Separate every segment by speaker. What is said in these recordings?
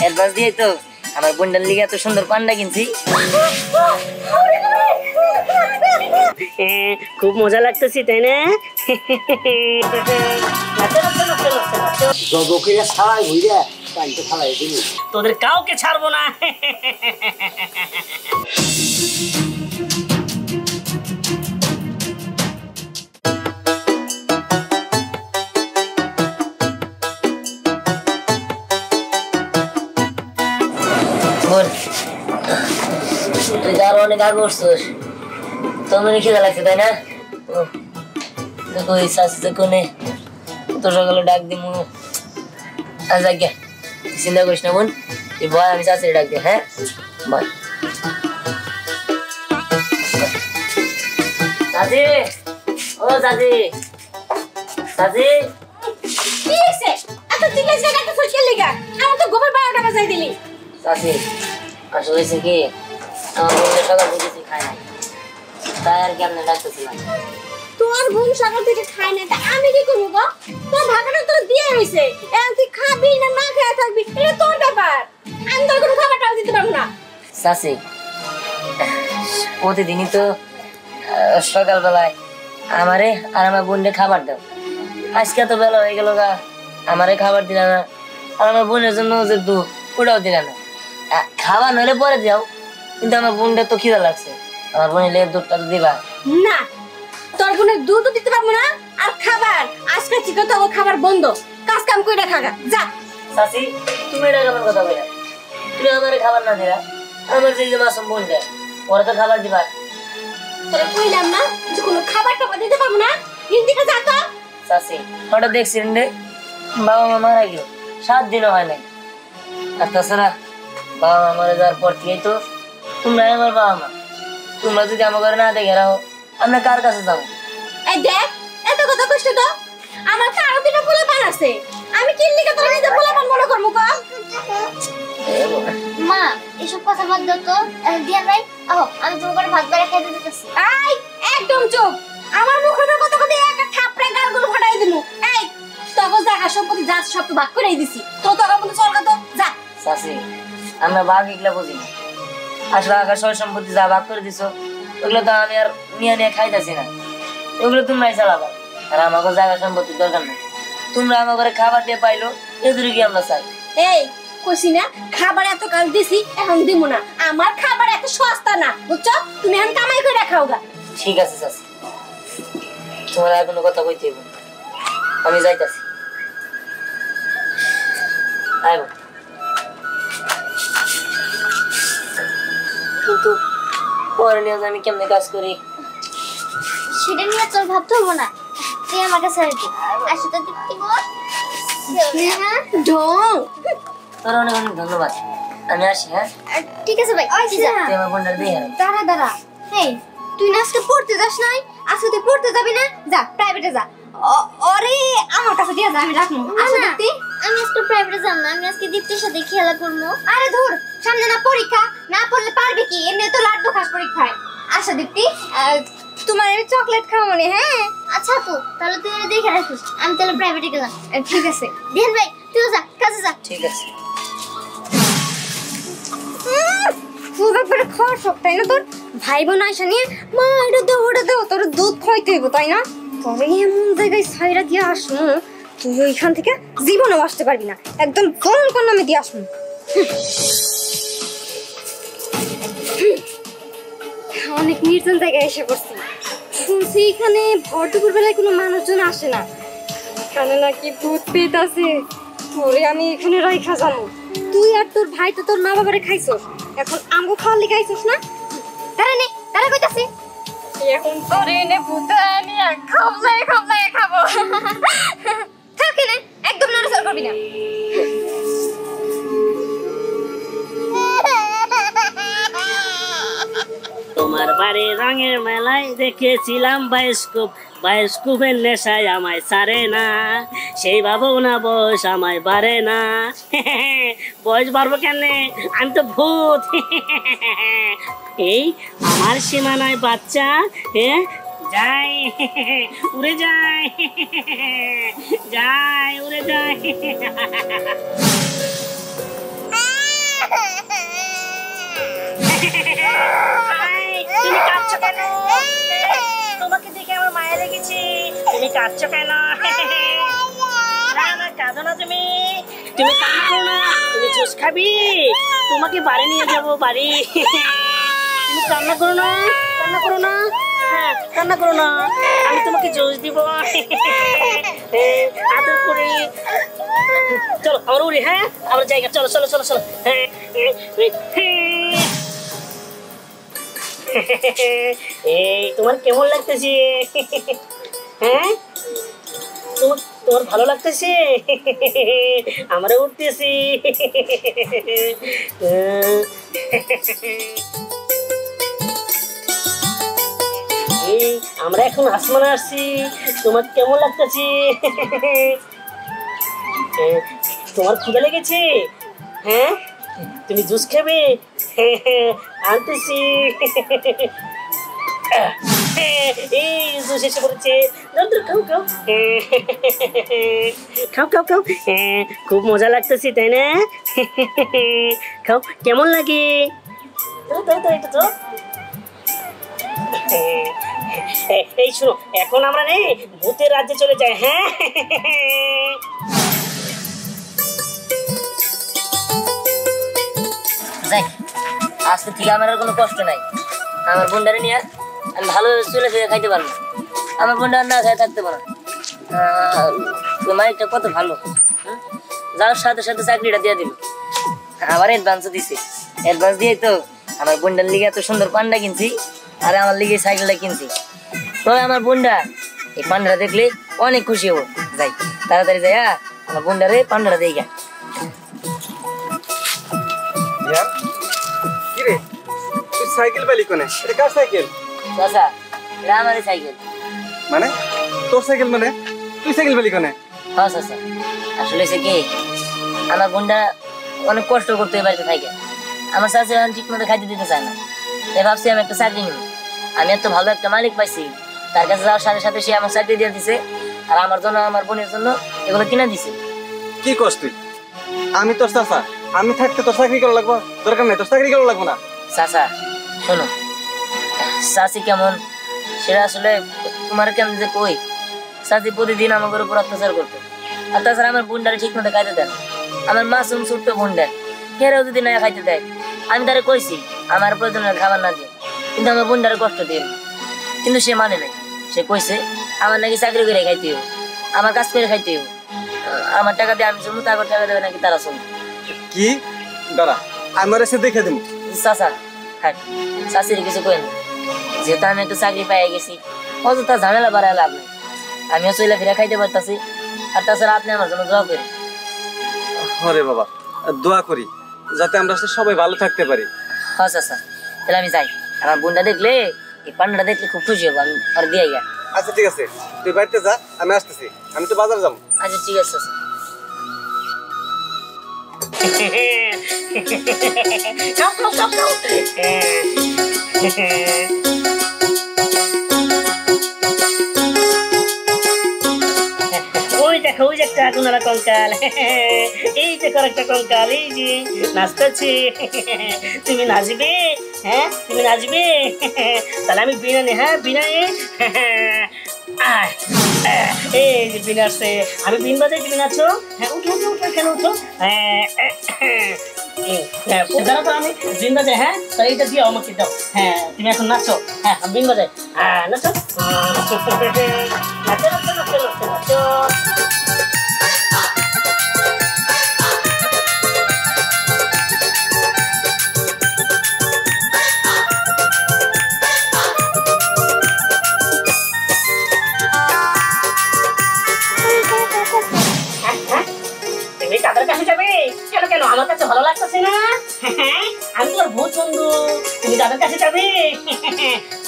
Speaker 1: Advance দিয়ে তো আমার বোনটার লিগে এত সুন্দর পান্ডা কিনছি।
Speaker 2: খুব মজা লাগতেছি তাই না? তোদের কাউকে ছাড়বো না।
Speaker 1: তুই তো আরো অনেক আগে উঠছিস, তোর মনে খিদা লাগছে তাই না? দেখো এই শাস্তি কোনে তো সকালে ডাক দিমু। আচ্ছা গে চিন্তা করিস না বোন, তুই বয় আমি চাষির ডাক দিই। হ্যাঁ বয় চাচি, ও চাচি, চাচি
Speaker 3: কি হইছে? এত চিল্লাই চিল্লাই একটা সোশ্যাল লিগা আমার তো গোবর 12টা বাজাই দিলি।
Speaker 1: চাচি আসলে হয়েছে কি, আমার বোনের সকাল থেকে কিছু খায় নাই, তাই আর কি আপনি ডাকতেছিলাম।
Speaker 3: তোর বোন সকাল থেকে খায় না, তা আমি কি করবো গো? তোর ভাগাটা তোর দিয়ে হইছে, এখন তুই খাবি না না খেয়ে থাকবি এটা তোর ব্যাপার। আমি তোর কোনো খাবারটাও দিতে পারবো না।
Speaker 1: চাচি প্রতিদিনই তো সকালবেলায় আমারে আর আমার বোনকে খাবার দাও, আজকে তো বেলা হয়ে গেল গা, আমারে খাবার দিলা না, আর আমার বোনের জন্য যে দুধ ওটাও দিলা না। খাবার নইলে পরে দাও, কিন্তু আমার বোনটা তো খিদা লাগছে, আমার বোনের লেগে দুধটা তো দিবা
Speaker 3: না। তোর বোনের দুধও দিতে পারবো না, আর খাবার আজকে থেকে তো খাবার বন্ধ, কাজ কাম কইরা খাগা যা।
Speaker 1: চাচি তুমি এটা কেমন কথা বলে, তুমি আমারে খাবার না দিলা, আমার যে মাসুম বোনটা ওরা তো খাবার দিবা।
Speaker 3: তোরে কইলাম না যে কোনো খাবারটা দিতে পারবো না, হিন্দিটা যা তো।
Speaker 1: চাচি হঠাৎ দেখছিলেন রে বাবা মা মারা গেল 7 দিনও হয় নাই, আর তাছাড়া বাবা মা মারা যাওয়ার পর থেকেই তো তোমরা আমার বাবা মা, তোমরা যদি আমার ঘরে না দেখে রাখো আমরা কার কাছে যাবো?
Speaker 3: এই দেখ এত কথা কষ্ট তো, আমার তো আরো 2টা পোলাপান আছে, আমি কি লিখে তোর নিজে পোলাপান মনে করবো কা?
Speaker 4: মা এসব কথা বাদ দাও তো। দিয়া ভাই আহো আমি তোমাকে ভাত বেড়ে খেতে দিতেছি।
Speaker 3: এই একদম চুপ, আমার মুখের কথা কথা একটা থাপড়ে গালগুলো ফাটাই দিমু। এই তখন জায়গা সম্পত্তি যা সব তো ভাগ করেই দিছি, তো তখন মতো চল তো যা।
Speaker 1: চাচি আমরা ভাগ এগুলা বুঝি না, আসলে আকাশ সয় সম্পত্তি যা ভাগ করে দিছো ওগুলো তো আমি আর নিয়ে নিয়ে খাইতেছি না, ওগুলো তোমরাই চালাবা, আর আমাকে জায়গা সম্পত্তির দরকার নেই, তোমরা আমার ঘরে খাবার দিয়ে পাইলো এদের কি আমরা চাই?
Speaker 3: এই কইছি না খাবার এত কাল দিছি, এখন দিমু না, আমার খাবার এত সস্তা না বুঝছো, তুমি এখন কামাই করে খাও গা।
Speaker 1: ঠিক আছে চাচি, তোমার আর কোনো কথা কইতে হইব না, আমি যাইতাছি। আইব কিন্তু পরে নিয়ে আমি কেমনে কাজ করি
Speaker 4: সেটা নিয়ে তোর ভাবতে হবো না, তুই আমার কাছে আসবি। আসো তো দেখতে বল
Speaker 3: ঢং।
Speaker 1: তোর অনেক অনেক ধন্যবাদ, আমি আসি। হ্যাঁ
Speaker 4: ঠিক আছে ভাই
Speaker 3: আচ্ছা
Speaker 1: তুই আমার বোনটা দিয়ে
Speaker 3: দাঁড়া দাঁড়া, এই তুই না আজকে পড়তে যাস নাই? আজকে তুই পড়তে যাবি না, যা প্রাইভেটে যা। আরে আমার কাছে দিয়ে যা, আমি রাখবো। আসো দেখতে,
Speaker 4: আমি আজকে প্রাইভেটে যাব না, আমি আজকে দীপ্তির সাথে খেলা করবো।
Speaker 3: আরে ধুর, সামনে না পরীক্ষা, না পড়লে পারবে কি, এমনি তো লাড্ডু খাস পরীক্ষায়। আসো দীপ্তি, তোমার আমি চকলেট খাওয়া মনে। হ্যাঁ
Speaker 4: আচ্ছা তো তাহলে তুই এটা দেখে রাখিস, আমি তাহলে প্রাইভেটে গেলাম।
Speaker 3: ঠিক আছে।
Speaker 4: দিহান ভাই তুইও যা কাজে যা।
Speaker 1: ঠিক আছে।
Speaker 3: খুব একবারে খাওয়ার শখ তাই না তোর? ভাই বোন আইসা নিয়ে মা এটা দেও ওটা দেও, তোর দুধ খাইতে হইব তাই না? তবে এমন জায়গায় ছাইরা দিয়ে আসবো তুই ওইখান থেকে জীবনেও আসতে পারবি না, একদম জঙ্গল নামে দিয়ে আসবো। অনেক নির্জন জায়গায় এসে পড়ছি, শুনছি এখানে ভর দুপুর বেলায় কোনো মানুষজন আসে না, এখানে নাকি ভূত পেট আছে। তোরে আমি এখানে রাইখা যাবো, তুই আর তোর ভাই তো তোর মা বাবারে খাইছস, এখন আমগো খাওয়ার লিগে আইছস না? দাঁড়া নে দাঁড়া কইতাছি, এখন তোরে এনে ভূতানি আর খাবলাই খাবো। থাক এনে, একদম নড়াচড়া করবি না।
Speaker 2: তোমার বাড়ি রঙের মেলায় দেখেছিলাম বায়োস্কোপ, বায়োস্কোপের নেশায় আমায় ছাড়ে না, সেই ভাবও না বয়স আমায় বাড়ে না। বয়স বাড়বো কেন, আমি তো ভূত। এই আমার সীমানায় বাচ্চা যাই উড়ে যায়, যায় উড়ে যায়। তুমি কাঁদছো কেন? তোমাকে দেখে আমার মায়া লেগেছে, তুমি কাঁদছো কেন? না না কাঁদো না, তুমি তুমি কান্না করো না, তুমি জুস খাবি, তোমাকে বাড়ি নিয়ে যাবো বাড়ি। তুমি কান্না করো না, কান্না করো না, হ্যাঁ কান্না করো না, আমি তোমাকে জুস দিব আদর করে। চলো আমার উড়ি, হ্যাঁ আমার জায়গা, চলো চলো চলো চলো। এই তোমার কেমন লাগতেছে? হ্যাঁ তোমার তোমার ভালো লাগতেছে? আমরা উঠতেছি। আমরা এখন আসমানে আসছি, তোমার কেমন লাগতেছে? তোমার ক্ষুধা লেগেছে? হ্যাঁ তুমি জুস খাবে? আনতেছি। এই জুস এসে পড়েছে, খাও খাও খাও খাও খাও। খুব মজা লাগতেছে তাই না? খাও, কেমন লাগে? এই শোনো, এখন আমরা নেই ভূতের রাজ্যে চলে যাই। হ্যাঁ
Speaker 1: যাই, আজকে থেকে আমার আর কোনো কষ্ট নাই। আমার বোনটারে নিয়ে আমি ভালোভাবে চলে ফিরে খাইতে পারবো। আমার বোনটা না খাই থাকতে পারো। মালিকটা কত ভালো, যাওয়ার সাথে সাথে চাকরিটা দিয়ে দিল, আবার অ্যাডভান্সও দিছে। অ্যাডভান্স দিয়ে তো আমার বোনটার লিগে এত সুন্দর পান্ডা কিনছি, আর আমার লিগে সাইকেলটা কিনছি। তবে আমার বোনটা এই পান্ডাটা দেখলে অনেক খুশি হবো। যাই তাড়াতাড়ি যাই, আমার বোনটারে পান্ডাটা দেই গা।
Speaker 5: কিরে তুই সাইকেল পেলি কোনে? এটা কার সাইকেল?
Speaker 1: চাচা, এটা আমারই সাইকেল।
Speaker 5: মানে তোর সাইকেল মানে তুই সাইকেল পেলি কোনে?
Speaker 1: হ্যাঁ চাচা, আসলে সে কি আমার বোনটা অনেক কষ্ট করতে এই বাড়িতে থাকে। আমার চাচা এখন ঠিক মতো খাইতে দিতে চায় না, তাই ভাবছি আমি একটা চাকরি নিব। আমি এত ভালো একটা মালিক পাইছি, তার কাছে যাওয়ার সাথে সাথে সে আমার চাকরি দিয়ে দিছে, আর আমার জন্য আমার বোনের জন্য এগুলো কিনে দিছে।
Speaker 5: কি করছ তুই? আমি তোর চাচা, আমি থাকতে তোর চাকরি করা লাগবো? দরকার নেই, তোর চাকরি করা লাগবো না।
Speaker 1: চাচা শোনো, চাচি কেমন সেটা আসলে তোমার কেমন যে কই। চাচি প্রতিদিন আমাদের উপর অত্যাচার করতো, আর তাছাড়া আমার বোনটারে ঠিক মতো খাইতে দেন। আমার মাসুম ছোট্ট বোনটা হেরেও যদি না খাইতে দেয়, আমি তারে কইছি আমার প্রয়োজনের খাবার না দিয়ে, কিন্তু আমার বোনটারে কষ্ট দিয়ে, কিন্তু সে মানে নাই। সে কইছে আমার নাকি চাকরি করে খাইতে হবে, আমার কাজ করে খাইতে হবে, আমার টাকা দিয়ে আমি চলবো, তারপর টাকা দেবে নাকি তারা চলবো।
Speaker 5: কি দাঁড়া, আমার এসে দেখে দেবো।
Speaker 1: চাচা হ্যাঁ, চাচির কিছু কই না, যেহেতু আমি একটু চাকরি পাই গেছি, অযথা ঝামেলা বাড়ায় লাভ নেই। আমিও চলে ফিরে খাইতে পারতাছি, আর তাছাড়া আপনি আমার জন্য দোয়া করেন।
Speaker 5: হরে বাবা, দোয়া করি যাতে আমরা সবাই ভালো থাকতে পারি।
Speaker 1: হ্যাঁ চাচা, তাহলে আমি যাই। আমার বোনটা দেখলে, এই পান্ডাটা দেখলে খুব খুশি হবো, আমি আর দিয়ে গা।
Speaker 5: আচ্ছা ঠিক আছে, তুই বাড়িতে যা, আমি আসতেছি, আমি তো বাজার যাবো।
Speaker 1: আচ্ছা ঠিক আছে চাচা।
Speaker 2: ওই দেখো, ওই যে একটা আগুনারা কঙ্কাল, এই দেখো একটা কঙ্কাল, এই যে নাচতেছে। তুমি নাচবে? হ্যাঁ তুমি নাচবে? তাহলে আমি বিনা নে, হ্যাঁ বিনা এই যে বিন আসছে, আমি বিন বাজাই, তুমি নাচো। হ্যাঁ উঠো উঠো উঠো, কেন উঠো? দাঁড়া তো, আমি বিন বাজাই। হ্যাঁ তাহলে এইটা দিও আমাকে, দাও। হ্যাঁ তুমি এখন নাচো। হ্যাঁ আমি বিন বাজাই। হ্যাঁ নাচো নাচো নাচো নাচো নাচো নাচো। তাদের কাছে যাবে কেন? কেন আমার কাছে ভালো লাগতেছে না? আমি তোমার ভূত বন্ধু, তুমি দাদার কাছে যাবে?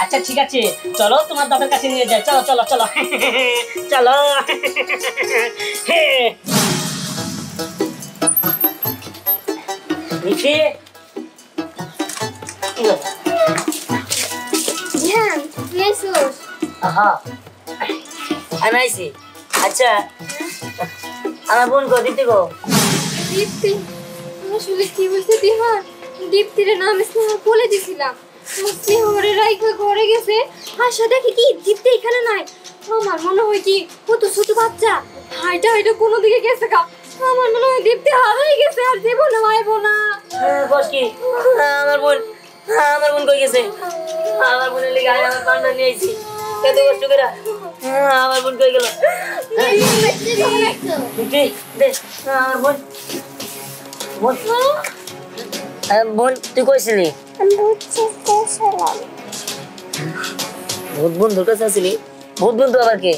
Speaker 2: আচ্ছা ঠিক আছে, চলো তোমার দাদার কাছে নিয়ে যাই। চলো চলো চলো চলো। মিঠি
Speaker 3: হ্যাঁ তুই আইসোস?
Speaker 1: হ্যাঁ আমি আইছি। আচ্ছা আমার বোন গো, দিতে গো।
Speaker 3: দীপ্তি, আসলে কি বলছে দিহান? দীপ্তিরে না আমি স্নেহ বলে দিছিলাম, স্নেহ ঘরে রাইখা ঘরে গেছে, আশা দেখি কি দীপ্তি এখানে নাই। আমার মনে হয় কি ও তো ছোট বাচ্চা, হাইটা হাইটা কোনো দিকে গেছে কা, আমার মনে হয় দীপ্তি হারাই গেছে আর জীবনে আইবো না।
Speaker 1: বস কি আমার বোন কই গেছে? আমার বোনের লেগে আমার পান্ডা নিয়ে আইছি, এত কষ্ট করে আমার বোন কই গেল? দে আমার বোন বোন বোন তুই কইছিলি ভূত বন্ধুর কাছে আসিলি? ভূত বন্ধু আবার কে?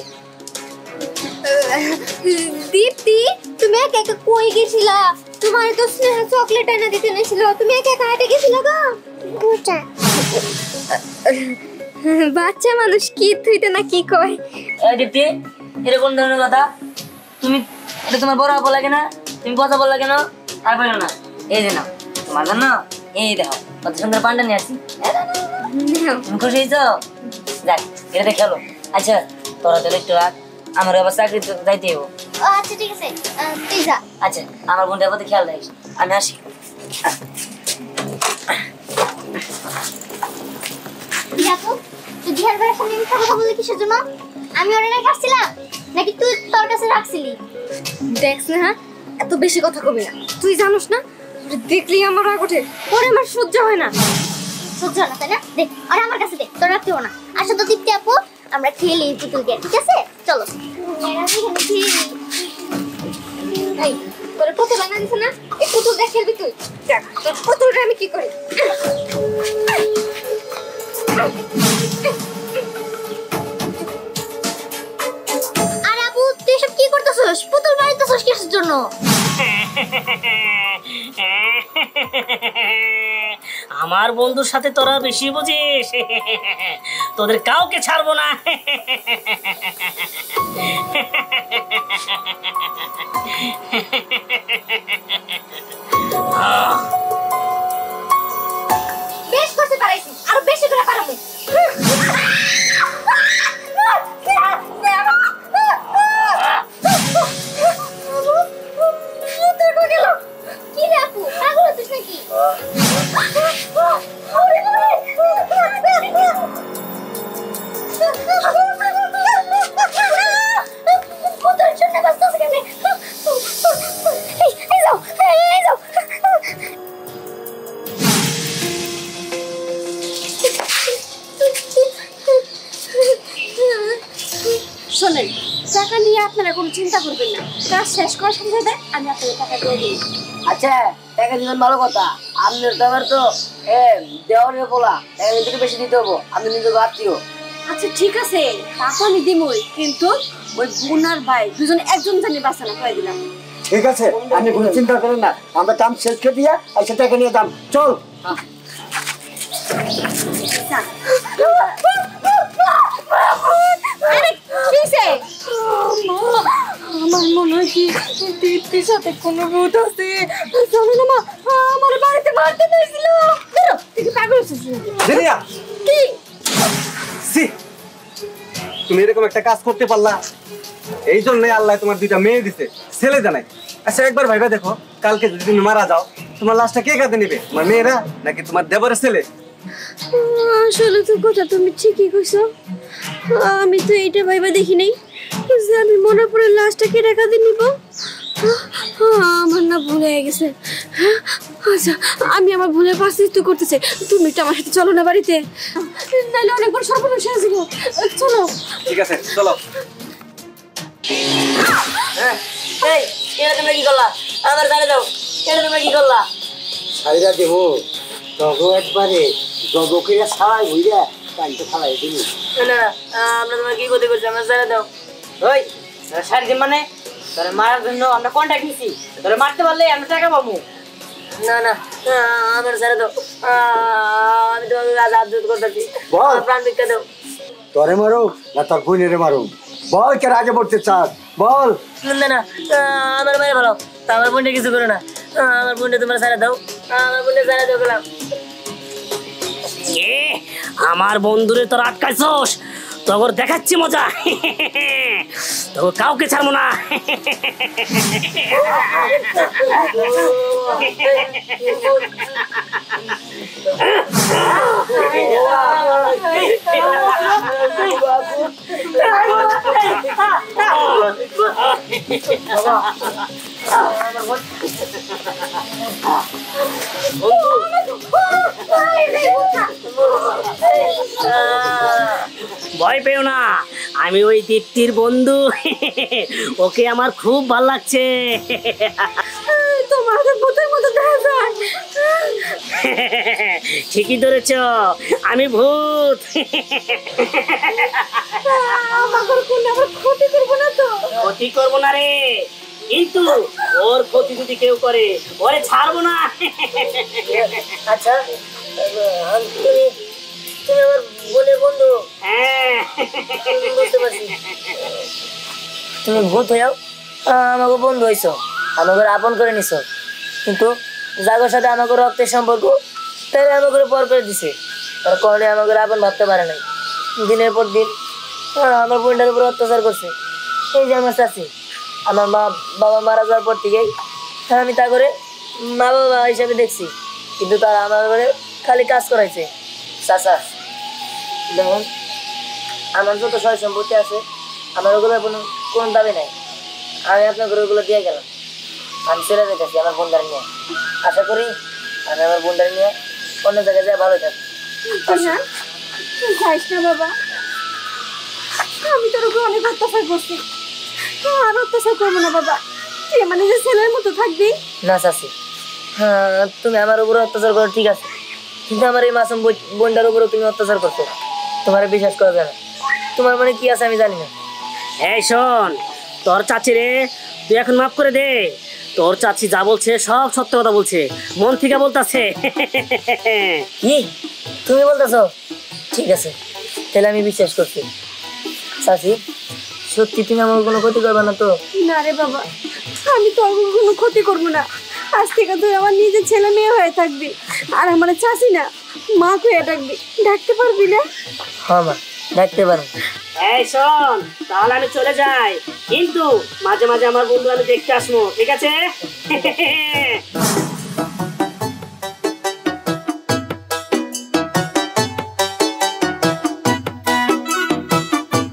Speaker 3: দীপ্তি তুমি একা একা কই গেছিলা? তোমার তো স্নেহ চকলেট এনে দিতে নেছিল, তুমি একা একা হাঁটে গেছিলা গো? বাচ্চা মানুষ কি থুইতে না কি কয়।
Speaker 1: এই দীপ্তি, এটা কোন ধরনের কথা? তুমি এটা তোমার বড় আপা লাগে না? তুমি কথা বল লাগে না? আর বলো না। এই যে নাও তোমার জন্য, এই দেখো কত সুন্দর পান্ডা নিয়ে আসছি। তুমি খুশি হয়েছো? যাক এটা খেলো। আচ্ছা তোরা তাহলে একটু রাখ, আমার আবার চাকরি যাইতে হবো।
Speaker 4: আচ্ছা ঠিক আছে, তুই যা।
Speaker 1: আচ্ছা আমার বোনটার প্রতি খেয়াল রাখিস, আমি আসি।
Speaker 4: দেখো তুই দিহার ভাইয়ের সামনে মিথ্যা কথা বললি কিসের জন্য? আমি ওর রেখে আসছিলাম নাকি তুই তোর কাছে রাখছিলি?
Speaker 3: দেখ স্নেহা, এত বেশি কথা কবি না। তুই জানোস না ওরে দেখলি আমার রাগ ওঠে, ওরে আমার সহ্য হয় না।
Speaker 4: সহ্য হয় না তাই না? দেখ আর আমার কাছে দে, তোর রাখতেও না। আসো তো দীপ্তি আপু, আমরা খেলি পুতুল গেম, ঠিক আছে? চলো
Speaker 3: এই তোরে পুতুল আনা দিছে না, এই পুতুল দেখ খেলবি তুই। দেখ তোর পুতুলটা আমি কি করি।
Speaker 4: আর আপু তুই এসব কি করতেছস? পুতুল মারিতেছস কিসের জন্য?
Speaker 2: আমার বন্ধুর সাথে তোরা বেশি বুঝিস, তোদের কাউকে ছাড়বো না।
Speaker 3: বেশ করতে পারাইছি, আরো বেশি করে পারাবো।
Speaker 4: কি রে আপু, পাগল হচ্ছিস নাকি? পুতুলের জন্য বাঁচতেছে কেন? এই যাও, এই যাও।
Speaker 3: শোনেন, টাকা নিয়ে আপনারা কোনো চিন্তা করবেন না, কাজ শেষ করার সাথে সাথে আমি আপনাদের টাকা দিয়ে দিই।
Speaker 1: আচ্ছা টাকা দিলেন ভালো কথা, আপনার তো আবার তো দেওয়ারের বলা, টাকা কিন্তু বেশি দিতে হবো, আপনি নিজেকে আত্মীয়।
Speaker 3: আচ্ছা ঠিক আছে, টাকা আমি দিবই, কিন্তু ওই বোন আর ভাই দুজন একজন জানি বাঁচা না করে দিলাম।
Speaker 6: ঠিক আছে, আপনি কোনো চিন্তা করেন না, আমরা কাম শেষ করে দিয়া আচ্ছা টাকা নিয়ে দাম চল।
Speaker 3: আমার মনে হয় কি দীপ্তির সাথে কোনো ভূত আছে, জানো না মা, আমার বাড়িতে মারতে চাইছিল। তুই কি পাগল হচ্ছিস? কি
Speaker 5: সি, তুমি এরকম একটা কাজ করতে পারলা, এই জন্যই আল্লাহ তোমার দুইটা মেয়ে দিছে, ছেলে জানাই। আচ্ছা একবার ভাইবা দেখো, কালকে যদি তুমি মারা যাও, তোমার লাশটা কে কাঁদে নিবে? তোমার মেয়েরা নাকি তোমার দেবরের ছেলে?
Speaker 3: আসলে তো কথা তুমি ঠিকই কইছো, আমি তো এইটা ভাইবা দেখি নাই যে আমি মনে পড়ে লাশটা কে টাকা দিয়ে নিব। আমার না ভুল হয়ে গেছে। আচ্ছা আমি আমার ভুলের প্রায়শ্চিত্ত করতেছি, তুমি একটু আমার সাথে চলো না বাড়িতে, নাহলে অনেক বড় সর্বনাশ হয়ে যাবো। চলো।
Speaker 5: ঠিক আছে চলো।
Speaker 1: এই এটা তোমরা কি করলা? আমার জানে দাও, এটা তোমরা কি করলা?
Speaker 6: সাইরা দেবো তবু একবারে জগকে ছাড়াই হইয়া পানিতে খালাই দিবি।
Speaker 1: না আমরা তোমার কি করতে করছি, আমার জানে দাও।
Speaker 7: ওই সারি দিন মানে তোরে মারার জন্য আমরা কন্ট্যাক্ট নিছি, তোরে মারতে পারলে আমরা টাকা পাবো।
Speaker 1: না না আমার জানে দাও, আমি তোমাকে আজ আবদুত করতেছি,
Speaker 6: বল।
Speaker 1: প্রাণ ভিক্ষা দাও।
Speaker 6: তোরে মারো না তোর বোনেরে মারো, বল কে রাগে পড়তে চাস বল।
Speaker 1: না না আমার মেরে ভালো, তা আমার বোনটা কিছু করো না, আমার বোনটা তোমরা জানে দাও, আমার বোনটা জানে দাও গেলাম।
Speaker 2: আমার বন্ধুরে তোর আটকাইছস, তোর দেখাচ্ছি মজা। তো কাউকে ছাড়বো না। ভয় পেও না, আমি ওই দীপ্তির বন্ধু। ওকে আমার খুব ভাল লাগছে।
Speaker 3: তোমাদের ভূতের মতো দেখা যায়।
Speaker 2: ঠিকই ধরেছ, আমি ভূত।
Speaker 3: আমার কোন আবার ক্ষতি করবো না তো?
Speaker 2: ক্ষতি করবো না রে, কিন্তু ওর ক্ষতি যদি কেউ করে ওরে ছাড়বো না।
Speaker 1: আচ্ছা তুমি তুমি আমার বোনের বন্ধু?
Speaker 2: হ্যাঁ,
Speaker 1: বুঝতে পারছি। তুমি ভূত হইয়াও আমাকে বন্ধু হইছো, আমাকে আপন করে নিছো, কিন্তু জাগর সাথে আমাকে রক্তের সম্পর্ক তাই আমাকে পর করে দিছে। তার কারণে আমাকে আপন ভাবতে পারে নাই। দিনের পর দিন আমার বোনটার উপর অত্যাচার করছে। এই যে আমার চাচি, আমার বাবা মারা যাওয়ার পর থেকেই আমি তা করে মা বাবা হিসাবে দেখছি, কিন্তু তারা আমার ঘরে খালি কাজ করাইছে। চাচা দেখুন, আমার যত সয় সম্পত্তি আছে আমার ওগুলোর কোনো দাবি নাই। আমি আপনার ঘরে ওগুলো দিয়ে গেলাম। আমি চলে যেতেছি আমার বোনটার নিয়ে। আশা করি আমি আমার বোনটার নিয়ে অন্য জায়গায় যাই ভালো থাকি।
Speaker 3: যাইস না বাবা, আমি তোর উপর অনেক অত্যাচার করছি, আর অত্যাচার করবো না বাবা। তুই মানে যে ছেলের মতো থাকবি
Speaker 1: না চাচি, তুমি আমার উপরে অত্যাচার করো ঠিক আছে, কিন্তু আমার এই মাসুম বোনটার উপরে তুমি অত্যাচার করছো, তোমার বিশ্বাস করা যায় না। তোমার মানে কি আছে আমি জানি না।
Speaker 2: এই শোন, তোর চাচি রে তুই এখন মাফ করে দে। তোর চাচি যা বলছে সব সত্য কথা বলছে, মন থেকে বলতাছে।
Speaker 1: কি তুমি বলতেছো? ঠিক আছে, তাহলে আমি বিশ্বাস করছি। চাচি সত্যি তুমি আমার কোনো ক্ষতি করবে না তো?
Speaker 3: না রে বাবা, আমি তোর কোনো ক্ষতি করবো না। আজ থেকে তুই আমার নিজের ছেলে মেয়ে হয়ে থাকবি, আর আমার চাচি না মা কয়ে ডাকবি। ডাকতে পারবি না?
Speaker 1: হ্যাঁ মা, ডাকতে পারো।
Speaker 2: এই শোন, তাহলে আমি চলে যাই, কিন্তু মাঝে মাঝে আমার বন্ধু আমি দেখতে আসবো, ঠিক আছে?